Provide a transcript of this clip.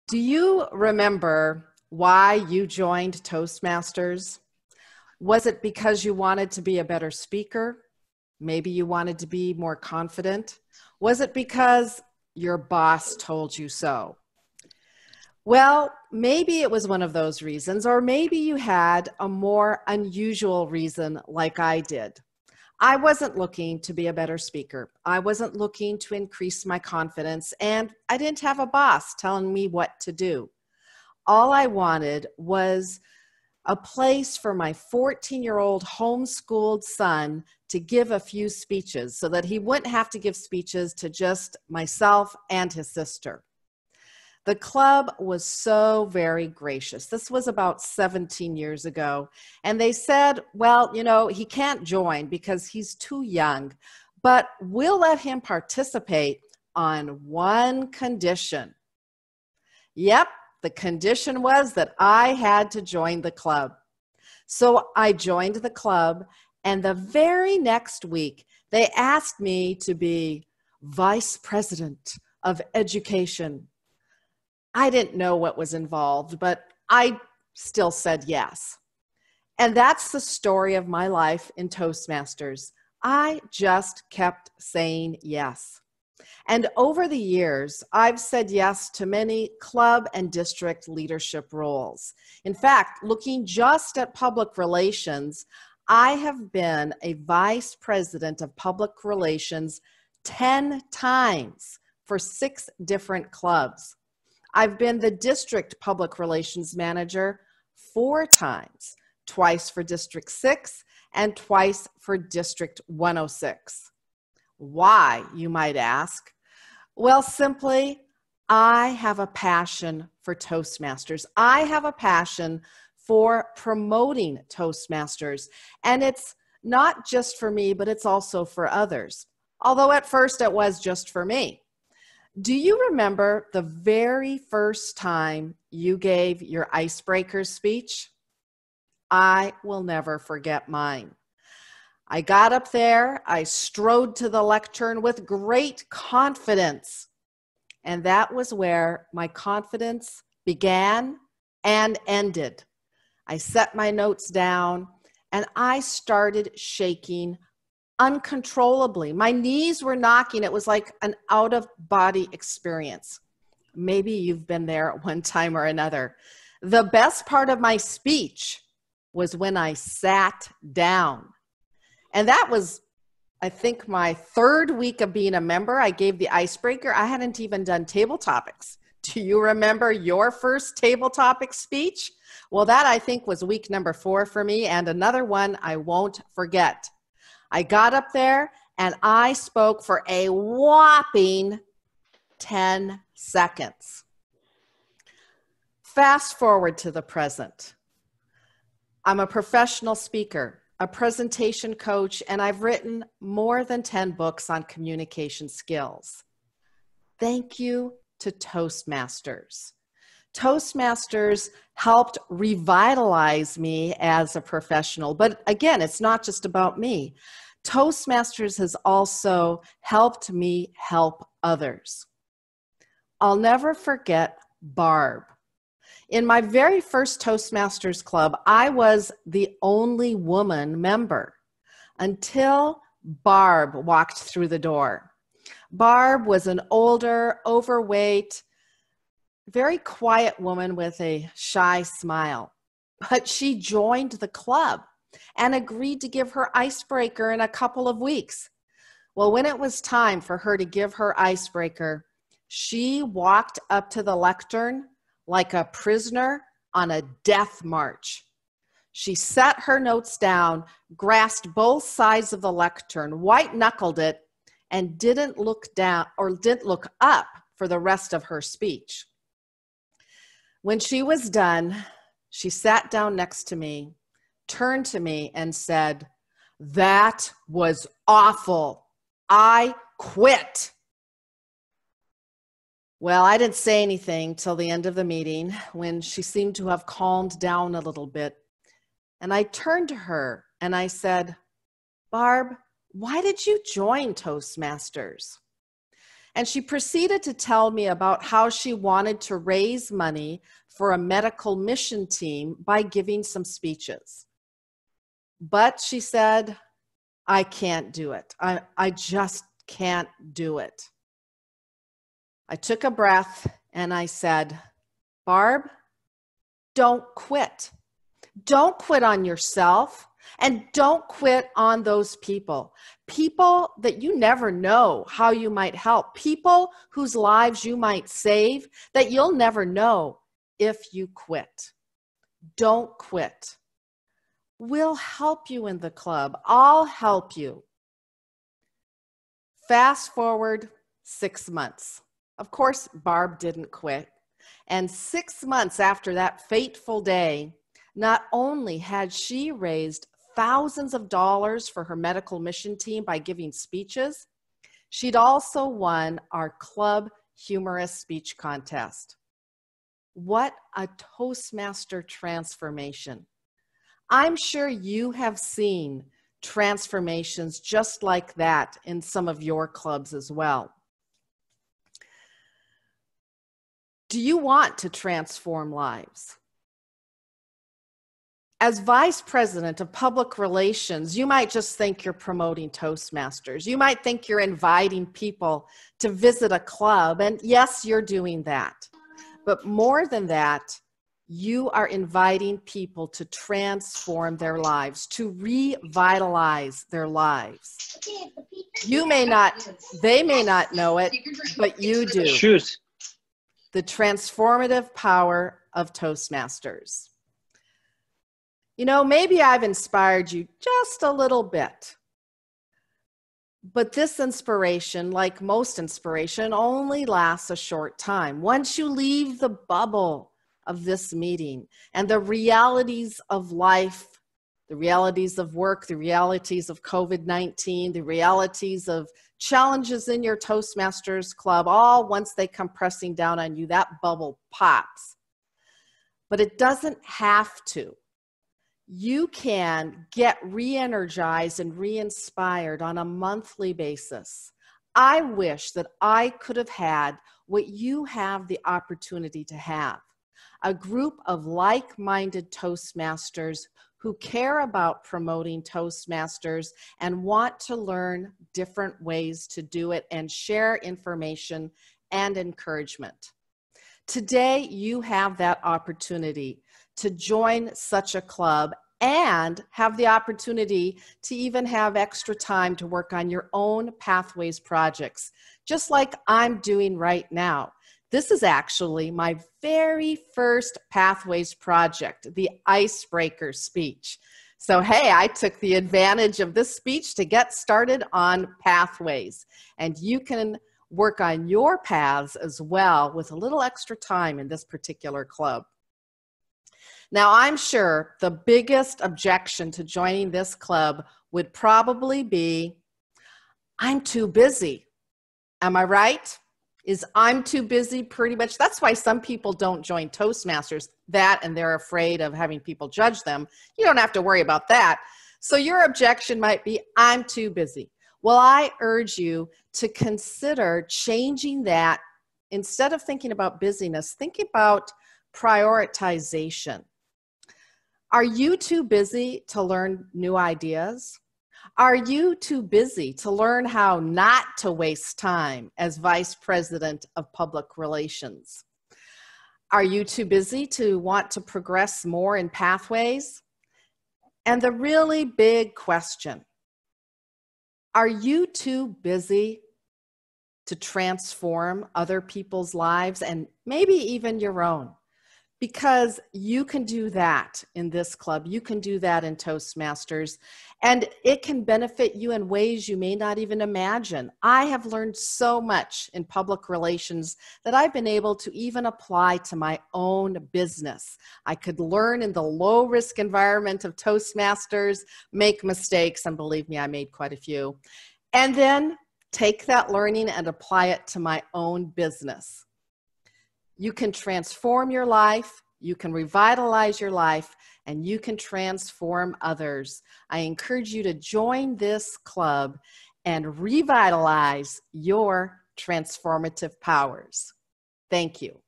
Do you remember why you joined Toastmasters? Was it because you wanted to be a better speaker? Maybe you wanted to be more confident? Was it because your boss told you so? Well, maybe it was one of those reasons, or maybe you had a more unusual reason like I did. I wasn't looking to be a better speaker. I wasn't looking to increase my confidence, and I didn't have a boss telling me what to do. All I wanted was a place for my 14-year-old homeschooled son to give a few speeches so that he wouldn't have to give speeches to just myself and his sister. The club was so very gracious. This was about 17 years ago. And they said, well, he can't join because he's too young, but we'll let him participate on one condition. Yep, the condition was that I had to join the club. So I joined the club, and the very next week, they asked me to be vice president of education. I didn't know what was involved, but I still said yes. And that's the story of my life in Toastmasters. I just kept saying yes. And over the years, I've said yes to many club and district leadership roles. In fact, looking just at public relations, I have been a vice president of public relations 10 times for 6 different clubs. I've been the district public relations manager 4 times, twice for District 6 and twice for District 106. Why, you might ask? Well, simply, I have a passion for Toastmasters. I have a passion for promoting Toastmasters. And it's not just for me, but it's also for others. Although at first it was just for me. Do you remember the very first time you gave your icebreaker speech? I will never forget mine. I got up there, I strode to the lectern with great confidence. And that was where my confidence began and ended. I set my notes down and I started shaking uncontrollably. My knees were knocking. It was like an out-of-body experience. Maybe you've been there at one time or another. The best part of my speech was when I sat down. And that was, I think, my 3rd week of being a member. I gave the icebreaker. I hadn't even done table topics. Do you remember your first table topic speech? Well, that I think was week number 4 for me, and another one I won't forget. I got up there and I spoke for a whopping 10 seconds. Fast forward to the present. I'm a professional speaker, a presentation coach, and I've written more than 10 books on communication skills. Thank you to Toastmasters. Toastmasters helped revitalize me as a professional. But again, it's not just about me. Toastmasters has also helped me help others. I'll never forget Barb. In my very first Toastmasters club, I was the only woman member until Barb walked through the door. Barb was an older, overweight, very quiet woman with a shy smile, but she joined the club and agreed to give her icebreaker in a couple of weeks. Well, when it was time for her to give her icebreaker, she walked up to the lectern like a prisoner on a death march. She set her notes down, grasped both sides of the lectern, white-knuckled it, and didn't look down or didn't look up for the rest of her speech. When she was done, she sat down next to me, turned to me, and said, "That was awful. I quit." Well, I didn't say anything till the end of the meeting when she seemed to have calmed down a little bit. And I turned to her and I said, "Barb, why did you join Toastmasters?" And she proceeded to tell me about how she wanted to raise money for a medical mission team by giving some speeches. But she said, I can't do it. I just can't do it. I took a breath and I said, Barb, don't quit. Don't quit on yourself, and don't quit on those people. People that you never know how you might help. People whose lives you might save that you'll never know if you quit. Don't quit. We'll help you in the club. I'll help you. Fast forward 6 months. Of course, Barb didn't quit. And 6 months after that fateful day, not only had she raised thousands of dollars for her medical mission team by giving speeches, she'd also won our club humorous speech contest. What a Toastmaster transformation. I'm sure you have seen transformations just like that in some of your clubs as well. Do you want to transform lives? As Vice President of Public Relations, you might just think you're promoting Toastmasters. You might think you're inviting people to visit a club, and yes, you're doing that. But more than that, you are inviting people to transform their lives, to revitalize their lives. You may not, they may not know it, but you do. Shoes. The transformative power of Toastmasters. You know, maybe I've inspired you just a little bit. But this inspiration, like most inspiration, only lasts a short time. Once you leave the bubble of this meeting and the realities of life, the realities of work, the realities of COVID-19, the realities of challenges in your Toastmasters club, all once they come pressing down on you, that bubble pops. But it doesn't have to. You can get re-energized and re-inspired on a monthly basis. I wish that I could have had what you have the opportunity to have. A group of like-minded Toastmasters who care about promoting Toastmasters and want to learn different ways to do it and share information and encouragement. Today, you have that opportunity to join such a club and have the opportunity to even have extra time to work on your own Pathways projects, just like I'm doing right now. This is actually my very first Pathways project, the icebreaker speech. So, hey, I took the advantage of this speech to get started on Pathways. And you can work on your paths as well with a little extra time in this particular club. Now, I'm sure the biggest objection to joining this club would probably be, I'm too busy. Am I right? Is I'm too busy pretty much? That's why some people don't join Toastmasters, that and they're afraid of having people judge them. You don't have to worry about that. So your objection might be, I'm too busy. Well, I urge you to consider changing that. Instead of thinking about busyness, think about prioritization. Are you too busy to learn new ideas? Are you too busy to learn how not to waste time as Vice President of Public Relations? Are you too busy to want to progress more in Pathways? And the really big question, are you too busy to transform other people's lives and maybe even your own? Because you can do that in this club. You can do that in Toastmasters, and it can benefit you in ways you may not even imagine. I have learned so much in public relations that I've been able to even apply to my own business. I could learn in the low-risk environment of Toastmasters, make mistakes, and believe me, I made quite a few, and then take that learning and apply it to my own business. You can transform your life, you can revitalize your life, and you can transform others. I encourage you to join this club and revitalize your transformative powers. Thank you.